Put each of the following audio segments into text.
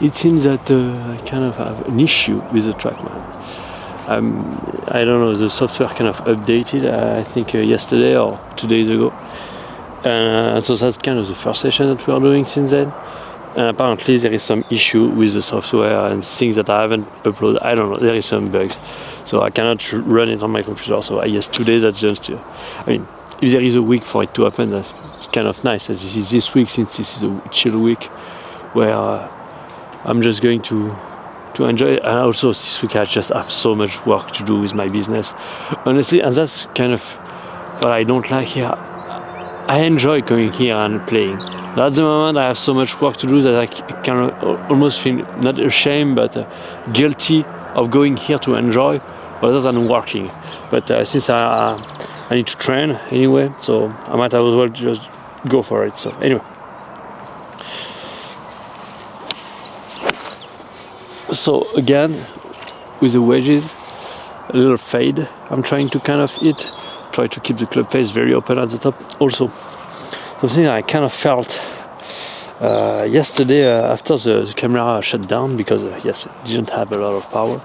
it seems that I kind of have an issue with the Trackman. I don't know, the software kind of updated, I think yesterday or 2 days ago. So that's kind of the first session that we are doing since then. And apparently there is some issue with the software and things that I haven't uploaded. I don't know, there is some bugs. So I cannot run it on my computer. So I guess today that's just, I mean, if there is a week for it to happen, that's kind of nice. As this is this week, since this is a chill week, where I'm just going to enjoy it. And also this week I just have so much work to do with my business, honestly, and that's kind of what I don't like here. I enjoy going here and playing. At the moment I have so much work to do that I kind of almost feel not ashamed but guilty of going here to enjoy rather than working. But since I need to train anyway, so I might as well just go for it. So anyway. So again, with the wedges, a little fade I'm trying to kind of hit. Try to keep the club face very open at the top. Also, something I kind of felt yesterday after the camera shut down, because yes, it didn't have a lot of power.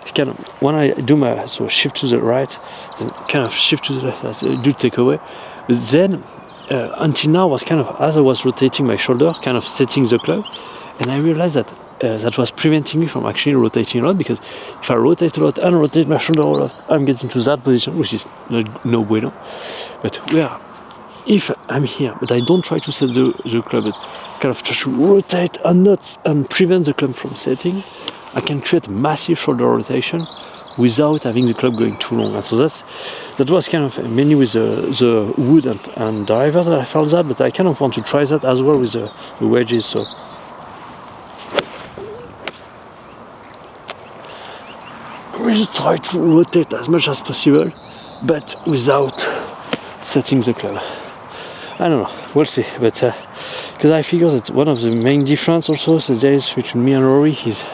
It's kind of, when I do my shift to the right, then kind of shift to the left, do take away. But then until now was kind of, as I was rotating my shoulder, kind of setting the club, and I realized that that was preventing me from actually rotating a lot, because if I rotate a lot and rotate my shoulder a lot, I'm getting to that position, which is no bueno. But if I'm here, but I don't try to set the club, but kind of try to rotate and prevent the club from setting, I can create massive shoulder rotation without having the club going too long. And so that was kind of mainly with the wood and drivers that I felt that, but I kind of want to try that as well with the wedges. So really try to rotate as much as possible, but without setting the club. I don't know, we'll see. But because I figure that one of the main difference also that there is between me and Rory is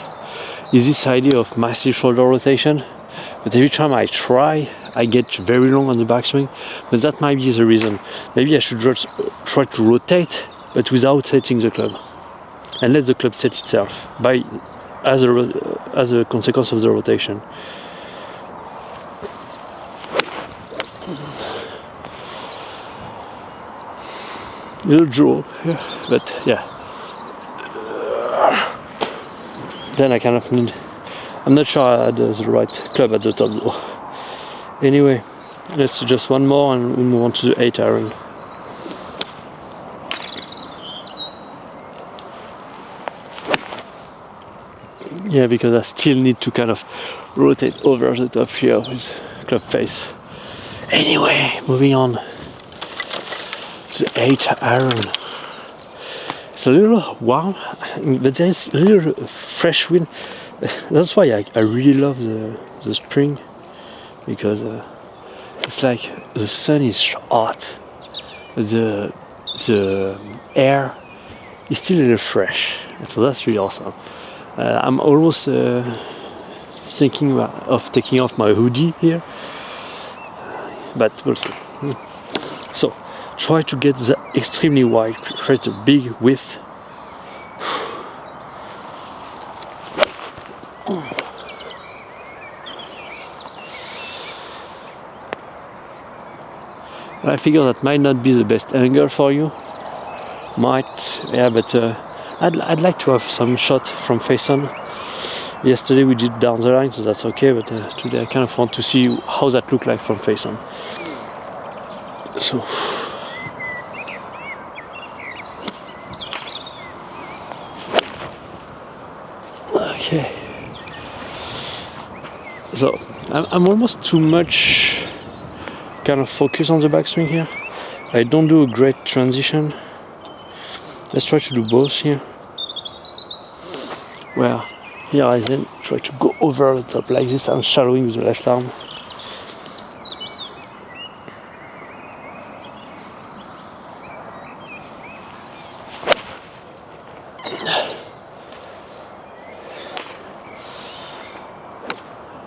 this idea of massive shoulder rotation. But every time I try, I get very long on the backswing. But that might be the reason. Maybe I should just try to rotate, but without setting the club, and let the club set itself as a consequence of the rotation. Little draw here, but yeah. Then I kind of need, I'm not sure I had the right club at the top though. Anyway, let's do just one more and we move on to the 8 iron. Yeah, because I still need to kind of rotate over the top here with club face. Anyway, moving on to 8 iron. It's a little warm, but there is a little fresh wind. That's why I really love the spring, because it's like the sun is hot, the air is still a little fresh, so that's really awesome. I'm almost thinking of taking off my hoodie here, but we'll see. So try to get the extremely wide, create a big width. I figure that might not be the best angle for you. Yeah, but I'd like to have some shot from face on. Yesterday we did down the line, so that's okay, but today I kind of want to see how that looked like from face on. So okay, so I'm almost too much kind of focused on the backswing here. I don't do a great transition. Let's try to do both here. Where here I then try to go over the top like this and shallowing with the left arm.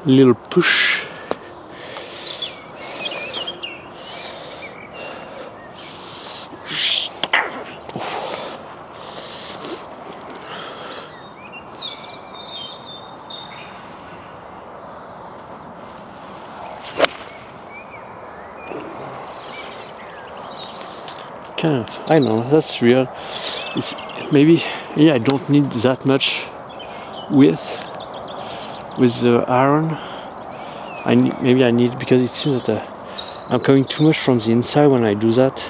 Little push. kind of, I don't know, that's real. It's maybe, yeah, I don't need that much width with the iron. Maybe I need, because it seems that I'm coming too much from the inside when I do that.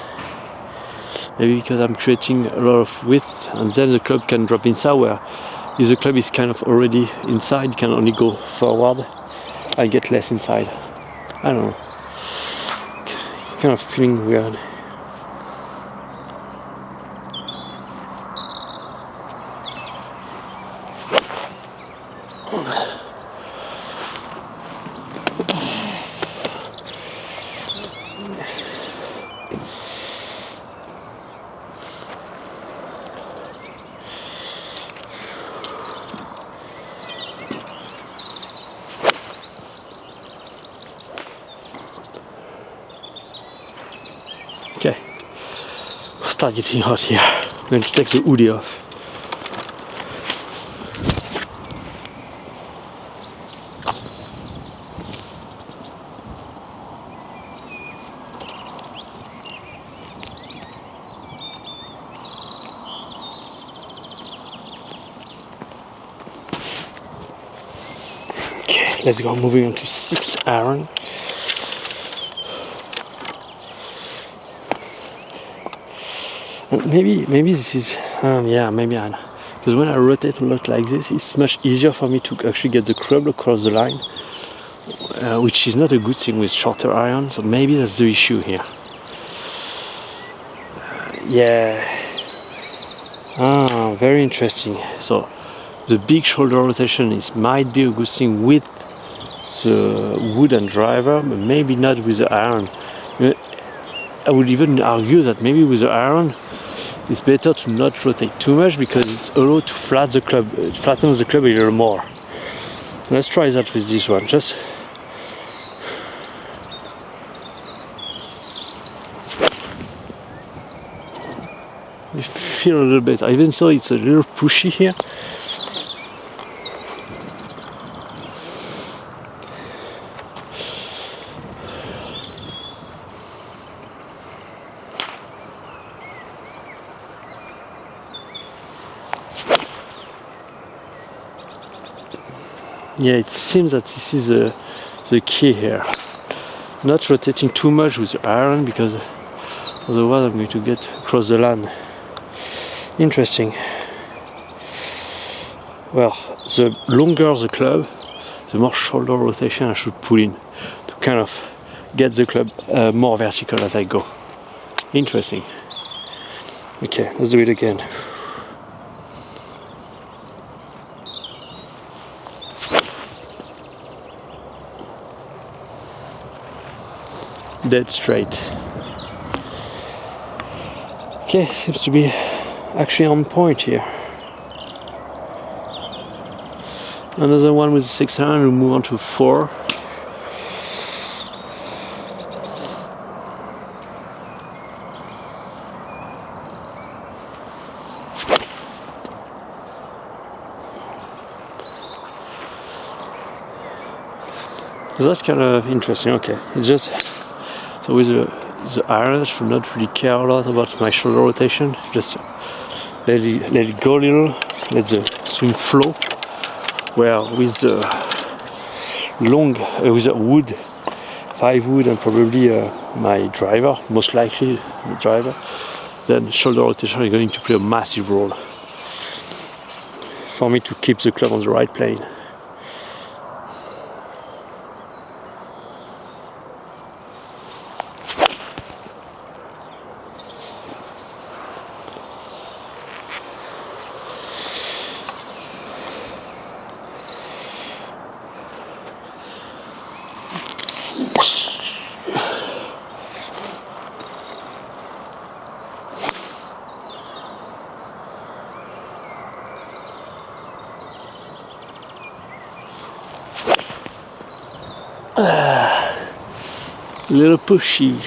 Maybe because I'm creating a lot of width, and then the club can drop inside, where if the club is kind of already inside, it can only go forward. I get less inside. I don't know. Kind of feeling weird. Okay, start getting hot here. I'm going to take the hoodie off. Okay, let's go. Moving on to 6 iron. Maybe this is, yeah, maybe I know. Because when I rotate a lot like this, it's much easier for me to actually get the club across the line, which is not a good thing with shorter iron, so maybe that's the issue here. Yeah. Very interesting. So the big shoulder rotation might be a good thing with the wooden driver, but maybe not with the iron. I would even argue that maybe with the iron, it's better to not rotate too much, because it's allowed to flatten the club a little more. Let's try that with this one. Just you feel a little bit, even though it's a little pushy here. Yeah, it seems that this is the key here. Not rotating too much with the iron, because otherwise I'm going to get across the line. Interesting. Well, the longer the club, the more shoulder rotation I should put in to kind of get the club more vertical as I go. Interesting. Okay, let's do it again. Dead straight. Okay, seems to be actually on point here. Another one with 6 iron, we'll move on to 4. So that's kind of interesting. Okay, it's just, so with the iron, I should not really care a lot about my shoulder rotation. Just let it go a little, let the swing flow. Where with the with a wood, 5 wood, and probably my driver, most likely the driver, then shoulder rotation is going to play a massive role for me to keep the club on the right plane. A little pushy.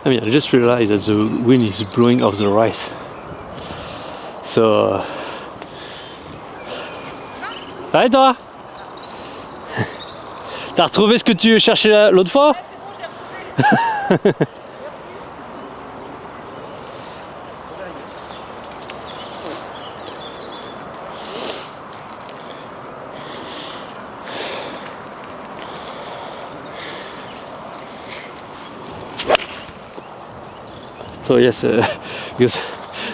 I mean, I just realized that the wind is blowing off the right. So... Ouais, toi? T'as retrouvé ce que tu cherchais l'autre fois? C'est bon, j'ai retrouvé. So yes, because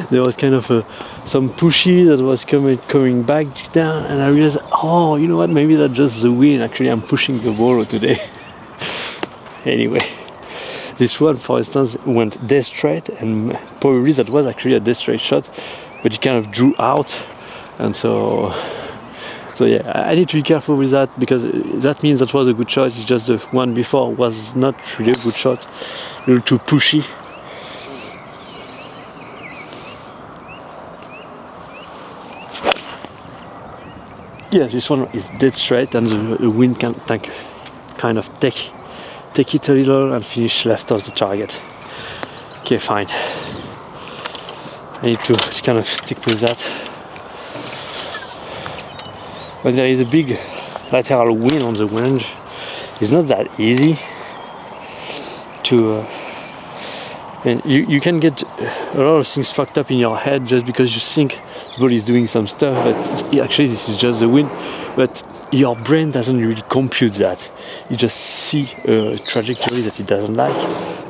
there was kind of some pushy that was coming back down, and I realized, oh, you know what? Maybe that's just the wind. Actually, I'm pushing the ball today. Anyway, this one, for instance, went dead straight, and probably that was actually a dead straight shot, but it kind of drew out, and so yeah, I need to be careful with that, because that means that was a good shot. It's just the one before was not really a good shot, a little too pushy. Yeah, this one is dead straight, and the wind can kind of take it a little and finish left of the target. Okay, fine. I need to kind of stick with that. When there is a big lateral wind on the range, it's not that easy to... and you can get a lot of things fucked up in your head just because you think the ball is doing some stuff, but actually this is just the wind. But your brain doesn't really compute that. You just see a trajectory that it doesn't like,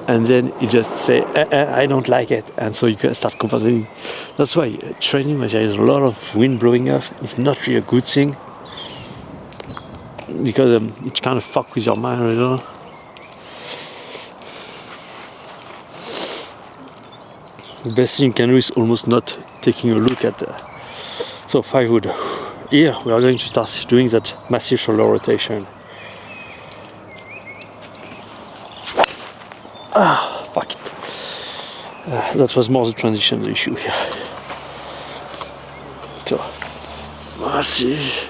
and then you just say, I don't like it, and so you can start compensating. That's why training when there is a lot of wind blowing off is not really a good thing, because it kind of fuck with your mind a little. The best thing you can do is almost not taking a look at so 5 wood. Here we are going to start doing that massive shoulder rotation. Fuck it. That was more the transition issue here. So, massive.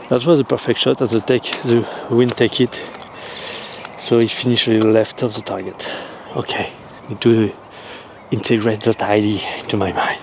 That was a perfect shot, and the wind take it, so he finished a little left of the target. Okay, need to integrate that idea into my mind.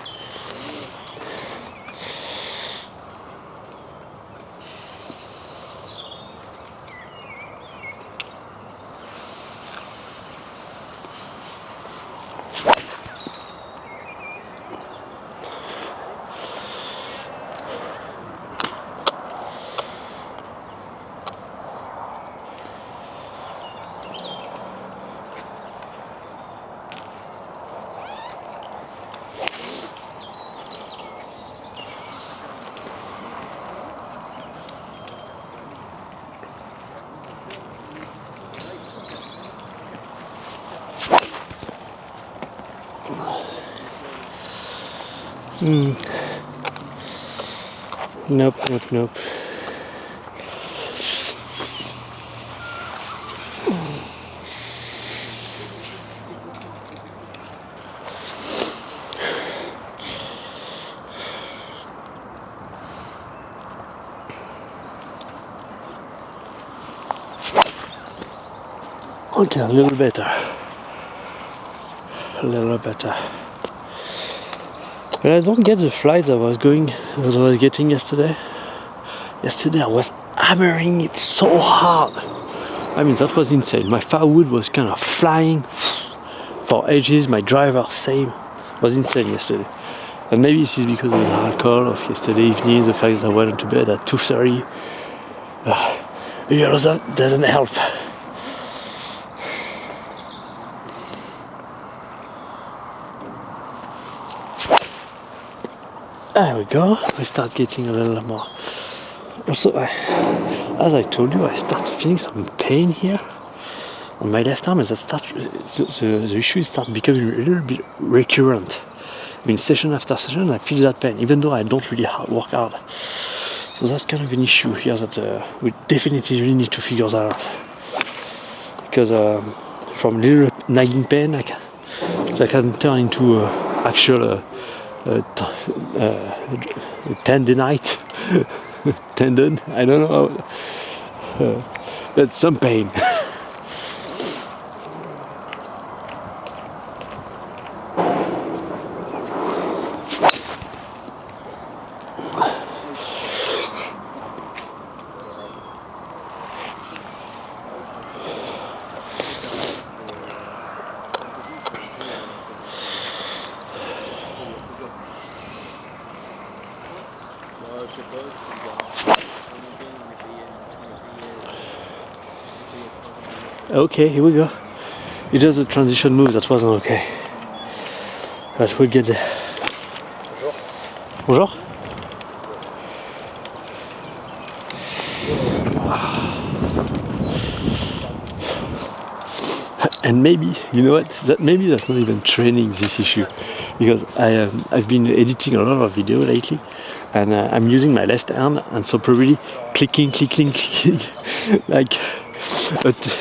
Nope. Okay, a little better. But I don't get the flights I was getting yesterday. Yesterday I was hammering it so hard. I mean, that was insane. My firewood was kind of flying for ages. My driver, same. It was insane yesterday. And maybe this is because of the alcohol of yesterday evening, the fact that I went to bed at 2:30. That doesn't help. There we go. I start getting a little more. Also, as I told you, I start feeling some pain here on my left arm, and the issue start becoming a little bit recurrent. I mean, session after session, I feel that pain, even though I don't really work hard. So that's kind of an issue here that we definitely need to figure that out. Because from little nagging pain, that can turn into actual tendonite, tendon, I don't know, but some pain. Okay, here we go. It does a transition move that wasn't okay. But we'll get there. Bonjour. Bonjour. And maybe, you know what? Maybe that's not even training this issue, because I've been editing a lot of video lately, and I'm using my left hand, and so probably clicking, like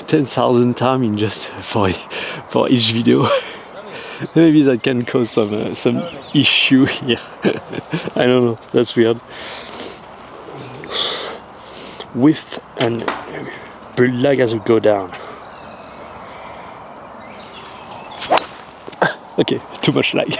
10,000 times in just for each video. Maybe that can cause some issue here. I don't know. That's weird. Width and build lag as we go down. Okay, too much lag.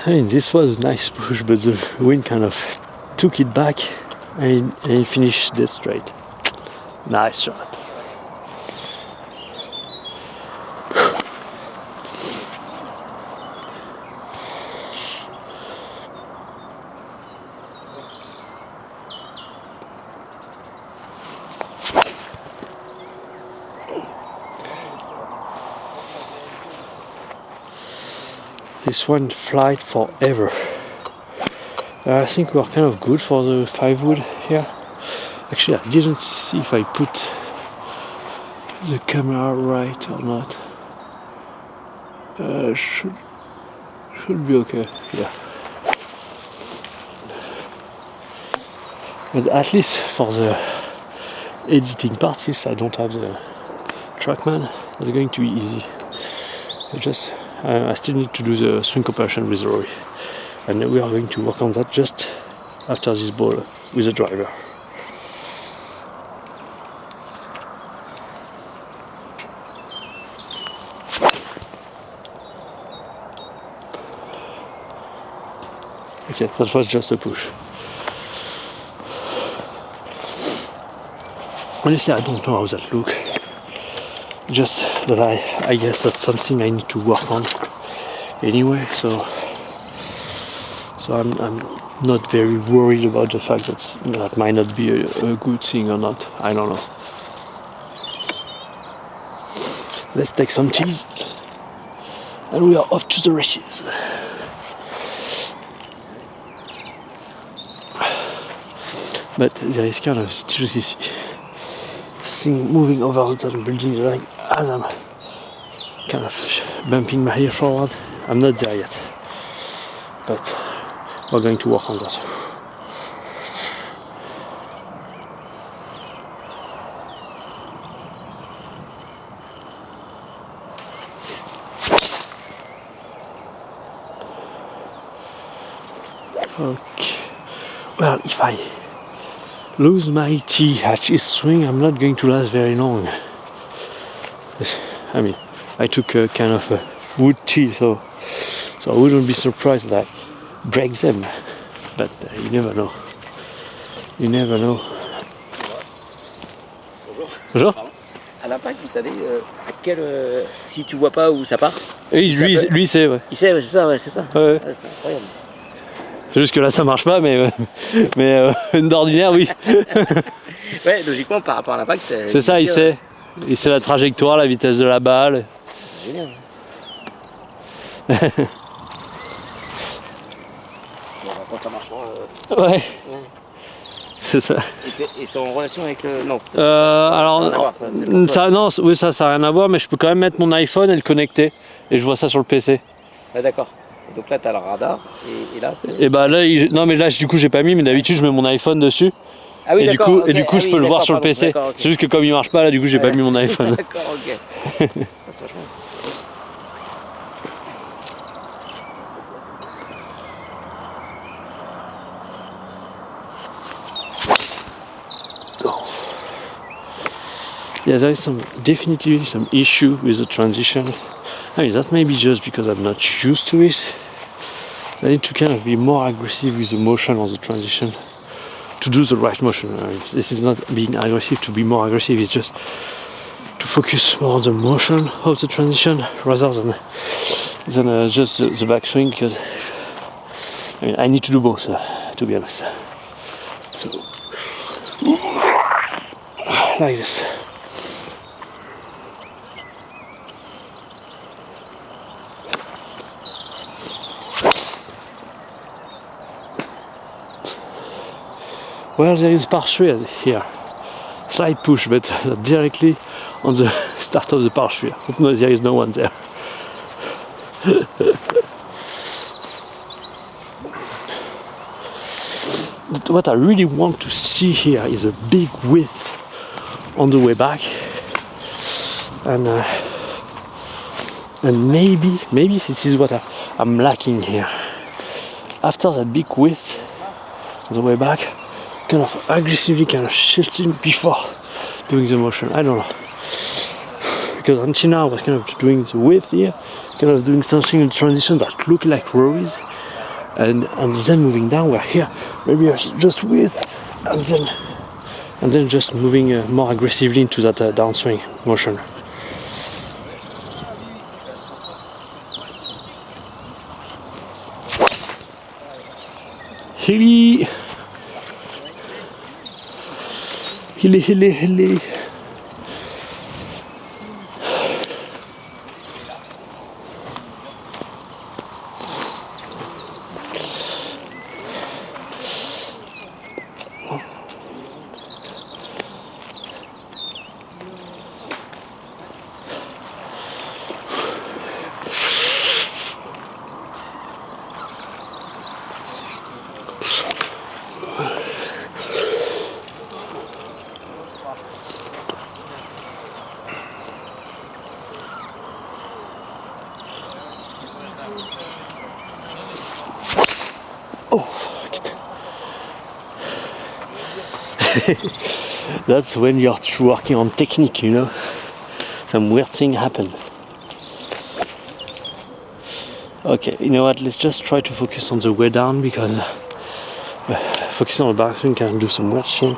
I mean, this was a nice push, but the wind kind of took it back and it finished dead straight. Nice shot. This one flight forever. I think we are kind of good for the 5 wood here. Actually, I didn't see if I put the camera right or not. Should be okay. Yeah. But at least for the editing part, since I don't have the Trackman, it's going to be easy. I still need to do the swing compression with Rory, and we are going to work on that just after this ball with the driver. Okay, that was just a push. Honestly, I don't know how that looks. Just that I guess that's something I need to work on anyway. So I'm not very worried about the fact that might not be a good thing or not. I don't know. Let's take some teas, and we are off to the races. But there is kind of still this thing moving over the top building line as I'm kind of bumping my ear forward. I'm not there yet, but we're going to work on that. Okay, well, if I lose my tee at his swing, I'm not going to last very long. I mean, I took a kind of a wood tee, so I wouldn't be surprised that I break them. But you never know. You never know. Bonjour. À l'impact, vous savez à quel si tu vois pas où ça part. Oui, lui sait, ouais. Il sait, ouais, c'est ça, ouais, c'est ça. Ouais. Ouais, c'est incroyable. Jusque là ça marche pas, mais d'ordinaire oui. Ouais, logiquement par rapport à l'impact. C'est ça, il sait la trajectoire, la vitesse de la balle. C'est génial. ça marchera. Ouais, Ouais. c'est ça. Et c'est en relation avec le. Non, peut-être. Alors, Ça a rien à voir, ça, c'est pour toi. ça, non, oui, ça n'a rien à voir, mais je peux quand même mettre mon iPhone et le connecter. Et je vois ça sur le PC. Ouais, d'accord. Et donc là, tu as le radar. Et là, c'est. Et bah là, non, mais là, du coup, j'ai pas mis, mais d'habitude, je mets mon iPhone dessus. Ah oui, Et du d'accord. coup, Ok. et du coup Ah je oui, peux le voir d'accord, sur le pardon, PC. d'accord, ok. C'est juste que comme il marche pas, là, du coup, j'ai pas Ouais. mis mon iPhone. D'accord, ok. Ah, c'est vachement. Yeah, there is definitely some issue with the transition. I mean, that may be just because I'm not used to it. I need to kind of be more aggressive with the motion of the transition to do the right motion. I mean, this is not being aggressive to be more aggressive, it's just to focus more on the motion of the transition rather than just the backswing, because I mean, I need to do both, to be honest. So, like this. Well, there is par 3 here. Slight push, but directly on the start of the par 3. No, there is no one there. What I really want to see here is a big width on the way back, and maybe this is what I'm lacking here. After that big width on the way back, kind of aggressively kind of shifting before doing the motion. I don't know, because until now I was kind of doing the width here, kind of doing something in transition that looked like rows, and then moving down. We're here, maybe just width, and then just moving more aggressively into that downswing motion. Hilly, hilly, hilly, hilly. That's when you're working on technique, you know. Some weird thing happen. Okay, you know what? Let's just try to focus on the way down, because focusing on the backswing can do some weird thing.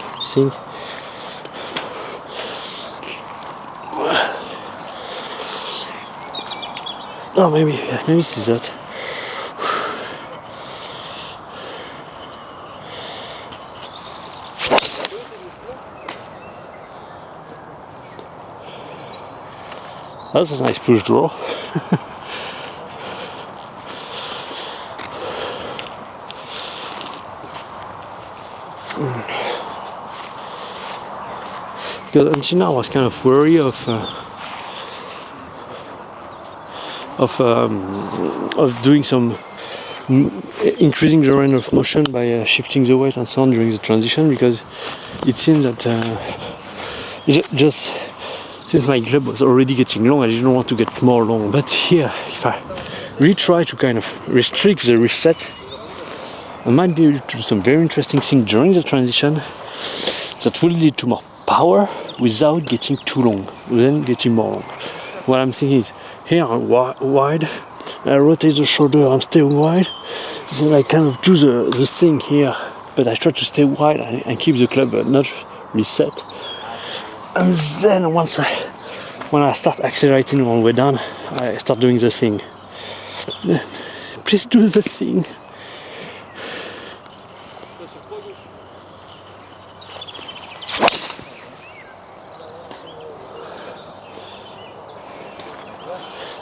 Oh, maybe this is that. That's a nice push draw. Because until now I was kind of wary of doing some increasing the range of motion by shifting the weight and so on during the transition, because it seems that just since my club was already getting long, I didn't want to get more long. But here, if I really try to kind of restrict the reset, I might be able to do some very interesting things during the transition that will lead to more power without getting too long, then getting more long. What I'm thinking is, here I'm wide, I rotate the shoulder, I'm staying wide, then I kind of do the thing here, but I try to stay wide and keep the club not reset. And then when I start accelerating on the way down, I start doing the thing. Please do the thing.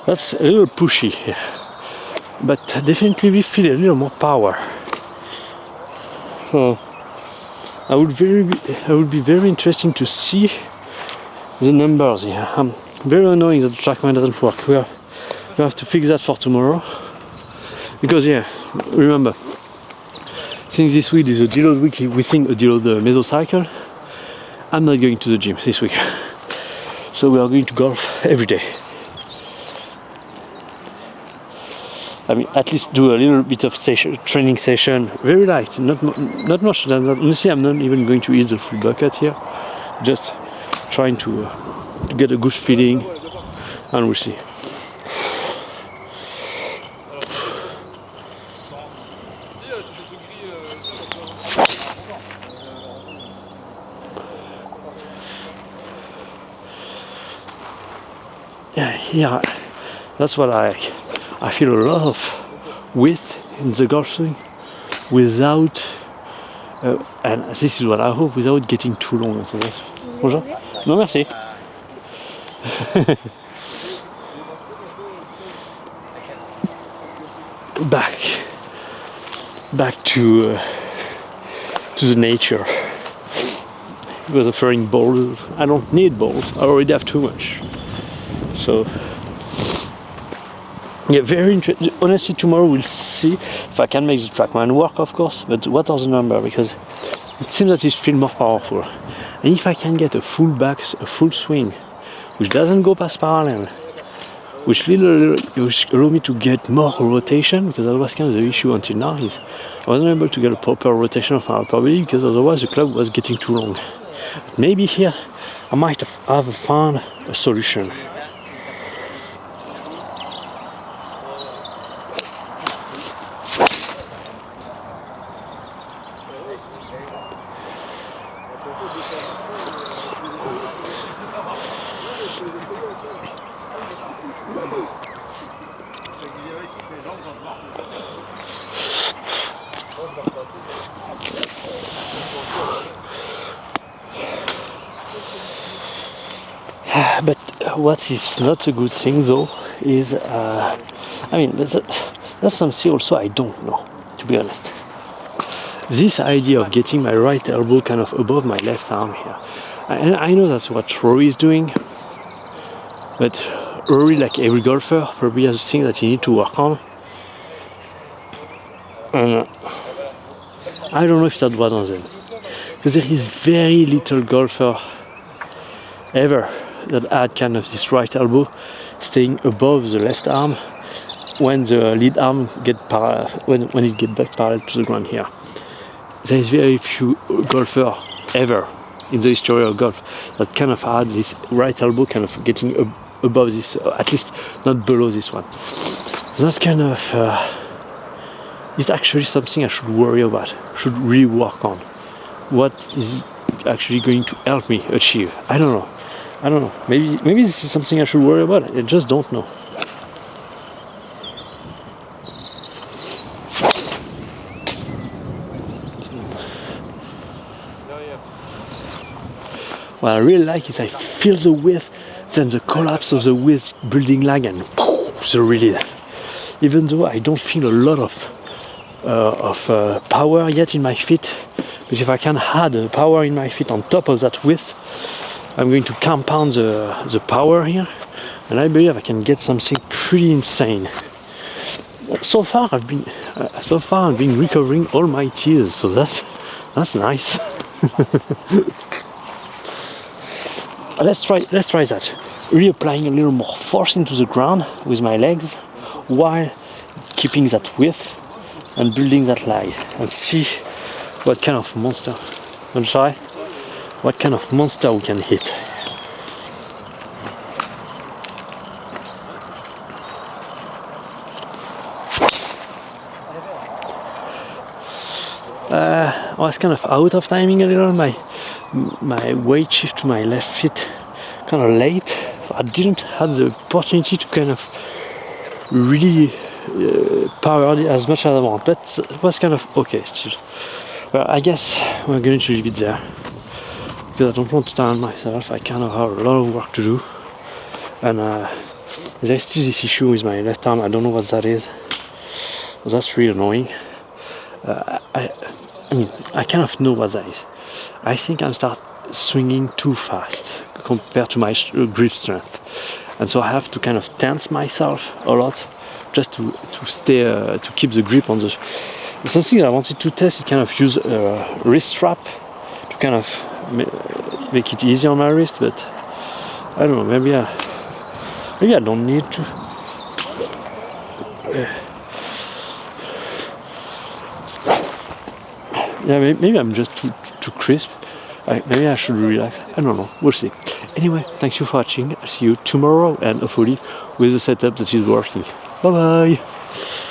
That's a little pushy here, but definitely we feel a little more power. I would be very interesting to see the numbers here. I'm very annoying that the Trackman doesn't work. We have to fix that for tomorrow. Because yeah, remember, since this week is a deload week, we think a deload mesocycle, I'm not going to the gym this week. So we are going to golf every day. I mean, at least do a little bit of training session, very light, not much than that. Honestly, I'm not even going to eat the full bucket here. Just trying to get a good feeling, and we'll see. Yeah, here, that's what I feel a lot of width in the golf swing without, and this is what I hope, without getting too long. So that's, bonjour. Non, merci. Back to the nature. Because of throwing balls, I don't need balls. I already have too much. So yeah, very interesting. Honestly, tomorrow we'll see if I can make the Trackman work, of course. But what are the numbers? Because it seems that it feels more powerful. And if I can get a full swing, which doesn't go past parallel, which allow me to get more rotation, because that was kind of the issue until now, is I wasn't able to get a proper rotation of my upper body because otherwise the club was getting too long. But maybe here I might have found a solution. But what is not a good thing though is, I mean, that's something also I don't know, to be honest. This idea of getting my right elbow kind of above my left arm here, I know that's what Rory is doing, but Rory, like every golfer, probably has a thing that you need to work on. And I don't know if that was on them, because there is very little golfer ever that had kind of this right elbow staying above the left arm when the lead arm when it get back parallel to the ground here. There is very few golfer ever in the history of golf that kind of had this right elbow kind of getting above this, at least not below this one. So that's kind of it's actually something I should worry about, should really work on. What is actually going to help me achieve? I don't know. Maybe this is something I should worry about. I just don't know. What I really like is I feel the width, then the collapse of the width building lag, and the release. Even though I don't feel a lot of power yet in my feet, but if I can add the power in my feet on top of that width, I'm going to compound the power here, and I believe I can get something pretty insane. So far I've been recovering all my tears, so that's nice. Let's try that. Really applying a little more force into the ground with my legs while keeping that width and building that lag, and see what kind of monster. Wanna try? What kind of monster we can hit. I was kind of out of timing a little. My weight shift to my left foot kind of late. I didn't have the opportunity to kind of really power it as much as I want, but it was kind of okay still. Well, I guess we're going to leave it there, because I don't want to tire myself. I kind of have a lot of work to do, and there's still this issue with my left arm. I don't know what that is. That's really annoying. I mean, I kind of know what that is. I think I start swinging too fast compared to my grip strength, and so I have to kind of tense myself a lot just to stay to keep the grip on the. Something I wanted to test is kind of use a wrist strap to kind of make it easier on my wrist, but I don't know. Maybe I don't need to. Yeah, maybe I'm just too crisp. Maybe I should relax. I don't know. We'll see. Anyway, thank you for watching. I'll see you tomorrow and hopefully with a setup that is working. Bye bye.